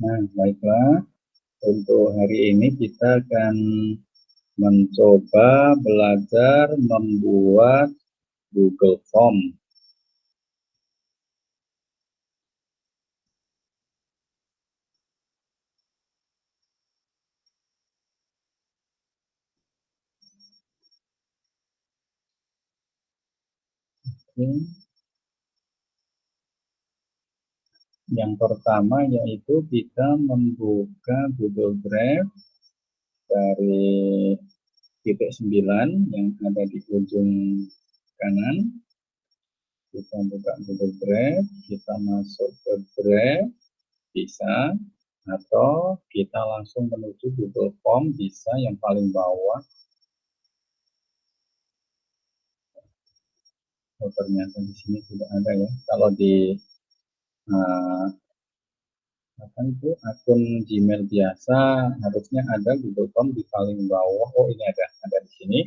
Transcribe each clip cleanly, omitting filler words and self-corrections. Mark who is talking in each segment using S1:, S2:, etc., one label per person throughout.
S1: Nah, baiklah. Untuk hari ini kita akan mencoba belajar membuat Google Form. Oke. Yang pertama yaitu kita membuka Google Drive dari titik 9 yang ada di ujung kanan. Kita buka Google Drive, kita masuk ke Drive, bisa, atau kita langsung menuju Google Form, bisa yang paling bawah. Oh, ternyata di sini tidak ada ya. Kalau di apa itu akun Gmail biasa harusnya ada Google Form di paling bawah. Oh, ini ada di sini.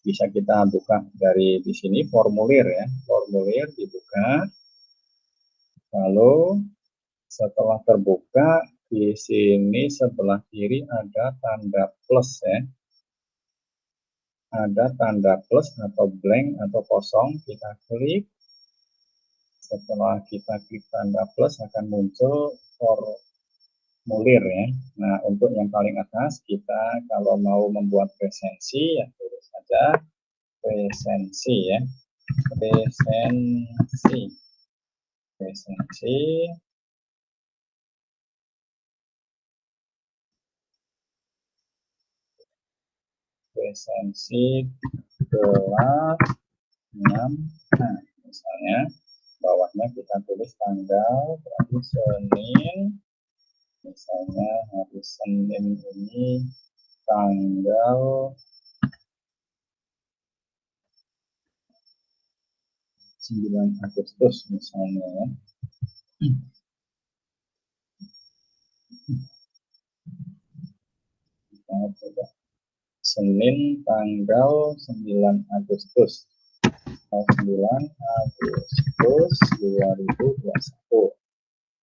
S1: Bisa kita buka dari di sini formulir ya. Formulir dibuka. Lalu setelah terbuka di sini sebelah kiri ada tanda plus ya. Ada tanda plus atau blank atau kosong, kita klik. Setelah kita klik tanda plus akan muncul formulir ya. Nah, untuk yang paling atas kita kalau mau membuat presensi ya tulis saja presensi ya. Presensi. Presensi. Presensi kelas 6. Nah, misalnya bawahnya kita tulis tanggal berarti Senin. Misalnya hari Senin ini tanggal 9 Agustus misalnya ya. Kita coba Senin tanggal 9 Agustus. 9 Agustus 2021.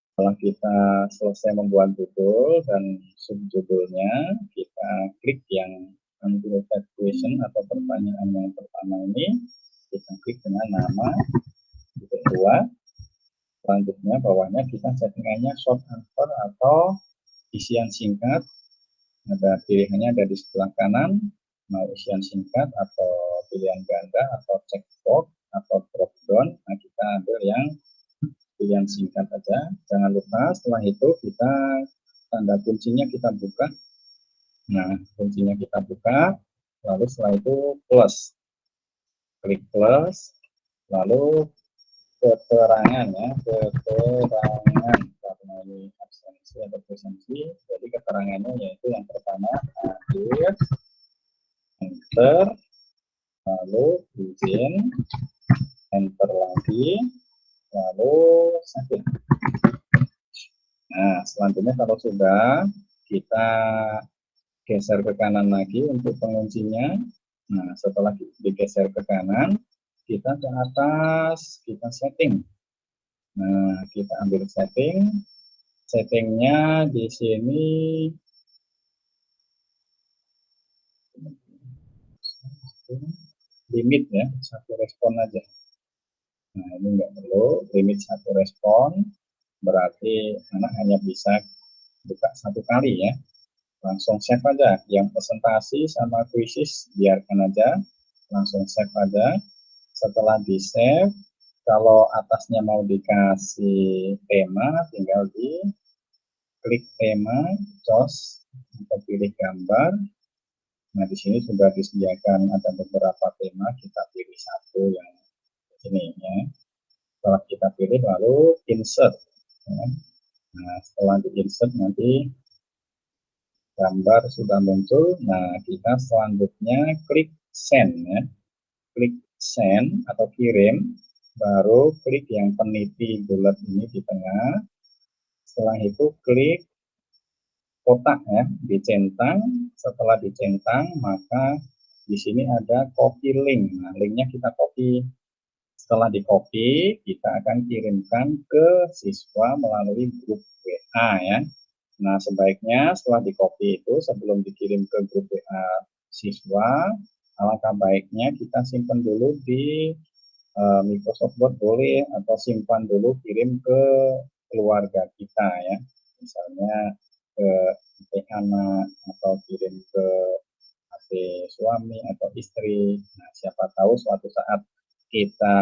S1: Setelah kita selesai membuat judul dan subjudulnya, kita klik yang unrelated question atau pertanyaan yang pertama ini, kita klik dengan nama, titik 2. Selanjutnya bawahnya kita settingannya short answer atau isian singkat. Ada pilihannya ada di sebelah kanan, mau isian singkat atau pilihan ganda atau checkbox atau drop down. Nah, kita ambil yang pilihan singkat aja. Jangan lupa setelah itu kita tanda kuncinya kita buka. Nah, kuncinya kita buka, lalu setelah itu plus. Klik plus, lalu keterangan ya, keterangan karena ini absensi atau presensi, jadi keterangannya yaitu yang pertama hadir, enter, lalu izin, enter lagi, lalu sakit. Nah, selanjutnya kalau sudah kita geser ke kanan lagi untuk penguncinya. Nah, setelah digeser ke kanan, kita ke atas, kita setting. Nah, kita ambil setting. Settingnya di sini limit ya, 1 respon aja. Nah, ini enggak perlu, limit 1 respon, berarti anak hanya bisa buka 1 kali ya. Langsung save aja, yang presentasi sama kuisis biarkan aja, langsung save aja. Setelah di save, kalau atasnya mau dikasih tema, tinggal di klik tema, cos, atau pilih gambar. Nah, di sini sudah disediakan ada beberapa tema, kita pilih satu yang ini ya. Setelah kita pilih lalu insert. Ya. Nah, setelah di insert nanti gambar sudah muncul. Nah, kita selanjutnya klik send ya. Klik send atau kirim, baru klik yang peniti bulat ini di tengah. Setelah itu klik kotak ya, dicentang. Setelah dicentang, maka di sini ada copy link. Nah, linknya kita copy. Setelah di copy, kita akan kirimkan ke siswa melalui grup WA ya. Nah, sebaiknya setelah di-copy itu sebelum dikirim ke grup WA siswa, alangkah baiknya kita simpan dulu di Microsoft Word boleh, atau simpan dulu kirim ke keluarga kita ya. Misalnya ke HP anak atau kirim ke HP suami atau istri. Nah, siapa tahu suatu saat kita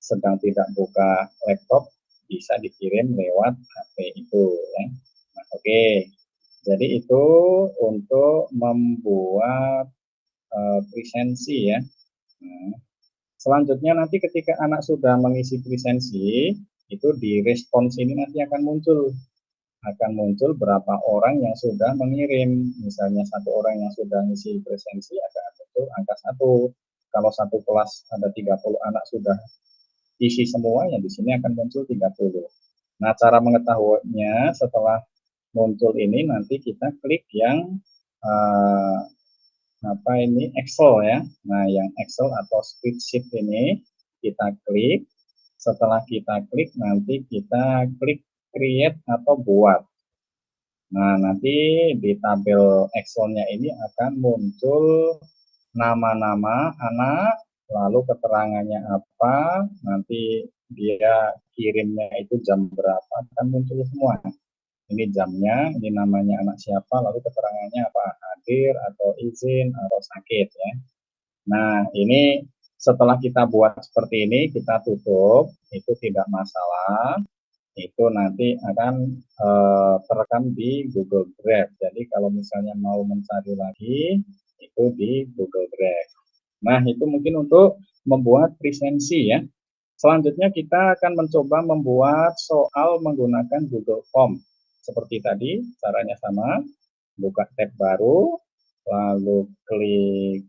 S1: sedang tidak buka laptop, bisa dikirim lewat HP itu ya. Nah, oke. Jadi itu untuk membuat presensi ya. Nah, selanjutnya nanti ketika anak sudah mengisi presensi, itu di respons ini nanti akan muncul berapa orang yang sudah mengirim. Misalnya satu orang yang sudah mengisi presensi ada muncul angka 1. Kalau satu kelas ada 30 anak sudah isi semua, ya di sini akan muncul 30. Nah, cara mengetahuinya setelah muncul ini nanti kita klik yang Excel ya. Nah, yang Excel atau spreadsheet ini kita klik. Setelah kita klik, nanti kita klik create atau buat. Nah, nanti di tabel Excel-nya ini akan muncul nama-nama anak, lalu keterangannya apa, nanti dia kirimnya itu jam berapa, akan muncul semua. Ini jamnya, ini namanya anak siapa, lalu keterangannya apa, hadir atau izin atau sakit ya. Nah, ini setelah kita buat seperti ini, kita tutup, itu tidak masalah. Itu nanti akan terekam di Google Drive. Jadi kalau misalnya mau mencari lagi, itu di Google Drive. Nah, itu mungkin untuk membuat presensi ya. Selanjutnya kita akan mencoba membuat soal menggunakan Google Form. Seperti tadi, caranya sama. Buka tab baru, lalu klik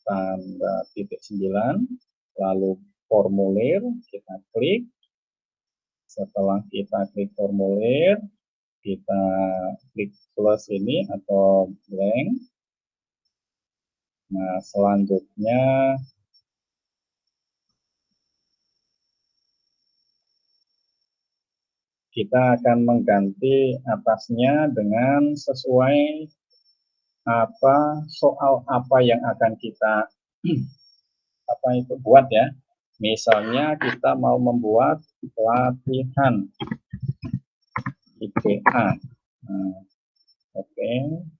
S1: tanda titik 9, lalu formulir, kita klik. Setelah kita klik formulir, kita klik plus ini atau blank. Nah, selanjutnya kita akan mengganti atasnya dengan sesuai soal apa yang akan kita buat ya. Misalnya kita mau membuat latihan IPA. Nah, oke,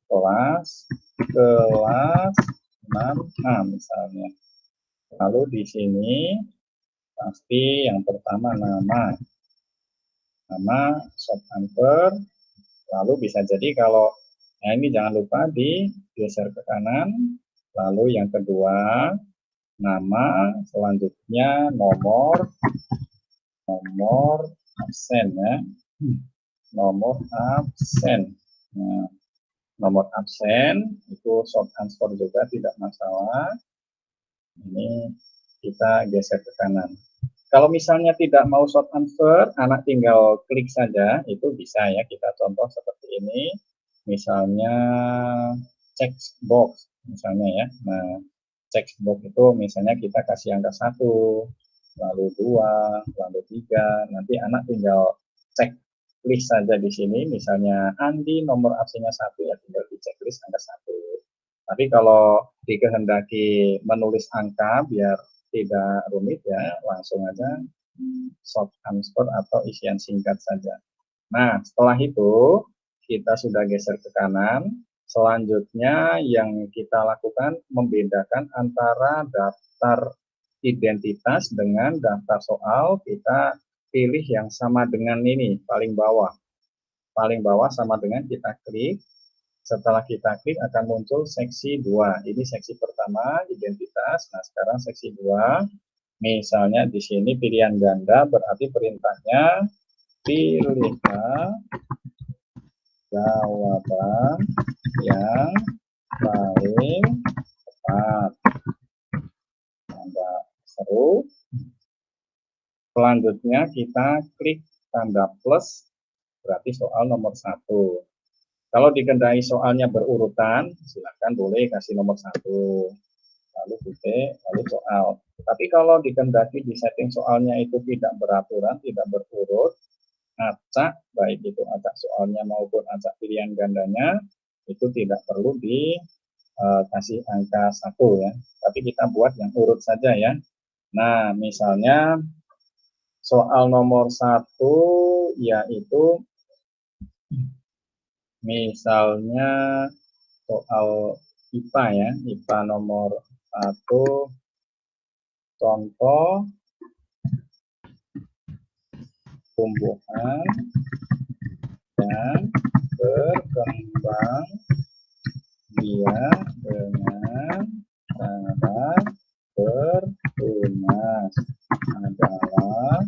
S1: kelas 6A misalnya. Lalu di sini pasti yang pertama nama short answer. Lalu bisa jadi kalau ini jangan lupa digeser ke kanan. Lalu yang kedua nama, selanjutnya nomor absen ya. Nomor absen. Nah, nomor absen itu short answer juga tidak masalah. Ini kita geser ke kanan. Kalau misalnya tidak mau short answer, anak tinggal klik saja, itu bisa ya, kita contoh seperti ini. Misalnya check box, misalnya ya. Nah, check box itu misalnya kita kasih angka 1, lalu 2, lalu 3. Nanti anak tinggal cek list saja di sini, misalnya Andi nomor absennya 1, ya tinggal di checklist angka 1. Tapi kalau dikehendaki menulis angka biar tidak rumit ya, langsung aja short answer atau isian singkat saja. Nah, setelah itu kita sudah geser ke kanan. Selanjutnya yang kita lakukan membedakan antara daftar identitas dengan daftar soal. Kita pilih yang sama dengan ini, paling bawah. Paling bawah sama dengan kita klik. Setelah kita klik akan muncul seksi 2. Ini seksi pertama, identitas. Nah, sekarang seksi 2. Misalnya di sini pilihan ganda, berarti perintahnya pilihlah jawaban yang paling tepat. Tanda seru. Selanjutnya kita klik tanda plus, berarti soal nomor 1. Kalau dikehendaki soalnya berurutan, silakan boleh kasih nomor 1, lalu titik, lalu soal. Tapi kalau dikehendaki di setting soalnya itu tidak beraturan, tidak berurut, acak, baik itu acak soalnya maupun acak pilihan gandanya, itu tidak perlu dikasih angka 1 ya, tapi kita buat yang urut saja ya. Nah, misalnya soal nomor 1 yaitu misalnya soal IPA ya, IPA nomor 1, contoh tumbuhan yang berkembang biak dengan cara bertunas adalah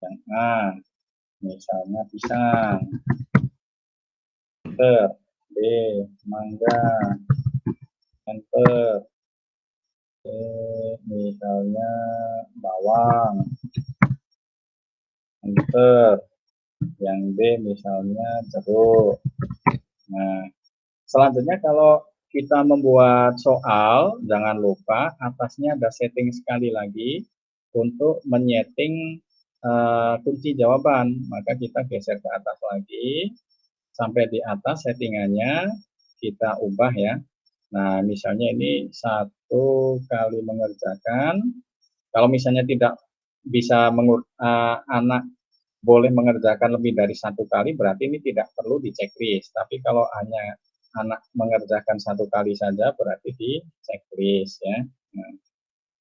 S1: yang A, misalnya pisang. Enter. B, mangga. Enter. C, misalnya bawang. Enter. Yang D misalnya jeruk. Nah, selanjutnya kalau kita membuat soal, jangan lupa atasnya ada setting sekali lagi untuk menyeting kunci jawaban. Maka kita geser ke atas lagi, sampai di atas settingannya kita ubah ya. Nah, misalnya ini 1 kali mengerjakan. Kalau misalnya tidak bisa anak boleh mengerjakan lebih dari 1 kali, berarti ini tidak perlu di checklist. Tapi kalau hanya anak mengerjakan 1 kali saja, berarti di checklist ya. Nah,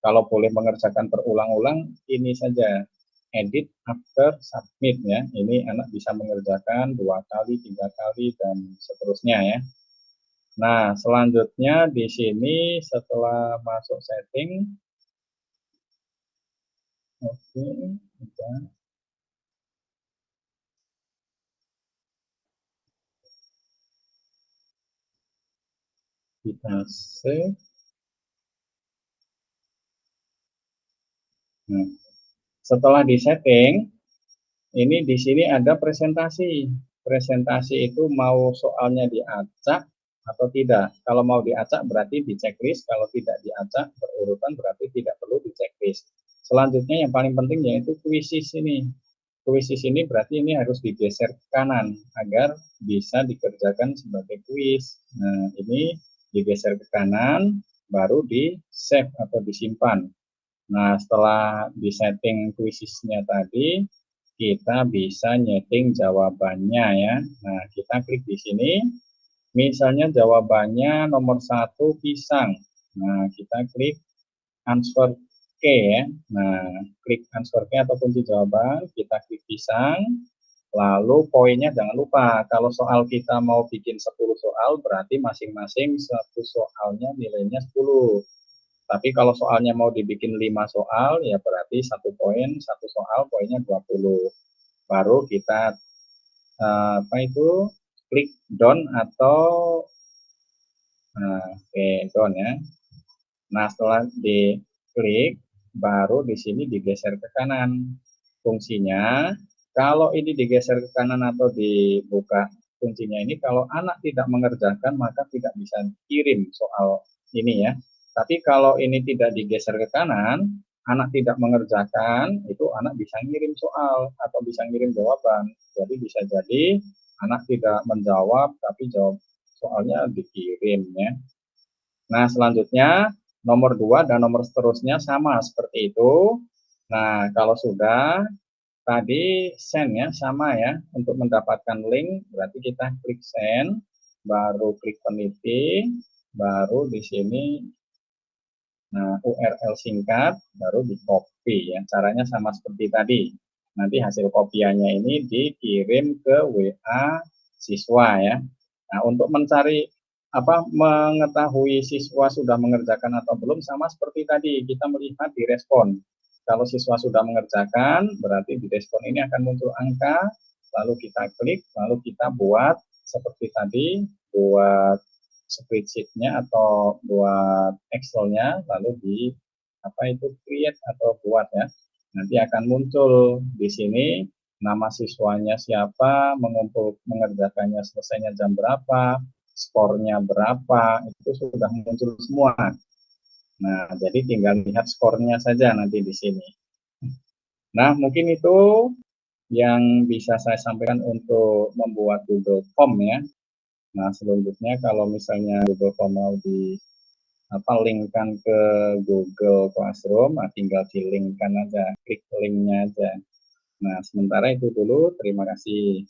S1: kalau boleh mengerjakan berulang-ulang, ini saja edit after submit ya. Ini anak bisa mengerjakan 2 kali, 3 kali dan seterusnya ya. Nah, selanjutnya di sini setelah masuk setting, oke, udah. Kita save. Nah, setelah di setting, ini di sini ada presentasi. Presentasi itu mau soalnya diacak atau tidak. Kalau mau diacak berarti di checklist, kalau tidak diacak berurutan berarti tidak perlu di checklist. Selanjutnya yang paling penting yaitu kuisis ini. Kuisis ini berarti ini harus digeser ke kanan agar bisa dikerjakan sebagai kuis. Nah, ini digeser ke kanan baru di save atau disimpan. Nah, setelah disetting kuisisnya tadi, kita bisa nyeting jawabannya ya. Nah, kita klik di sini. Misalnya jawabannya nomor 1 pisang. Nah, kita klik answer K ya. Nah, klik answer K atau kunci jawaban, kita klik pisang. Lalu poinnya jangan lupa, kalau soal kita mau bikin 10 soal, berarti masing-masing satu soalnya nilainya 10. Tapi kalau soalnya mau dibikin 5 soal, ya berarti 1 poin, 1 soal poinnya 20. Baru kita klik done atau done ya. Nah, setelah diklik, baru di sini digeser ke kanan. Fungsinya, kalau ini digeser ke kanan atau dibuka kuncinya ini, kalau anak tidak mengerjakan, maka tidak bisa kirim soal ini ya. Tapi kalau ini tidak digeser ke kanan, anak tidak mengerjakan, itu anak bisa ngirim soal atau bisa ngirim jawaban. Jadi bisa jadi anak tidak menjawab, tapi jawab soalnya dikirim ya. Nah, selanjutnya nomor 2 dan nomor seterusnya sama seperti itu. Nah, kalau sudah tadi send ya, sama ya. Untuk mendapatkan link berarti kita klik send, baru klik peneliti, baru di sini URL singkat, baru di copy ya. Caranya sama seperti tadi. Nanti hasil kopiannya ini dikirim ke WA siswa ya. Nah, untuk mencari mengetahui siswa sudah mengerjakan atau belum, sama seperti tadi, kita melihat di respon. Kalau siswa sudah mengerjakan, berarti di respon ini akan muncul angka, lalu kita klik, lalu kita buat seperti tadi, buat spreadsheet-nya atau buat Excel-nya, lalu di create atau buat ya. Nanti akan muncul di sini nama siswanya siapa, mengerjakannya selesainya jam berapa, skornya berapa, itu sudah muncul semua. Nah, jadi tinggal lihat skornya saja nanti di sini. Nah, mungkin itu yang bisa saya sampaikan untuk membuat Google Form ya. Nah, selanjutnya kalau misalnya Google Form mau linkkan ke Google Classroom, tinggal di linkkan aja, klik linknya aja. Nah, sementara itu dulu, terima kasih.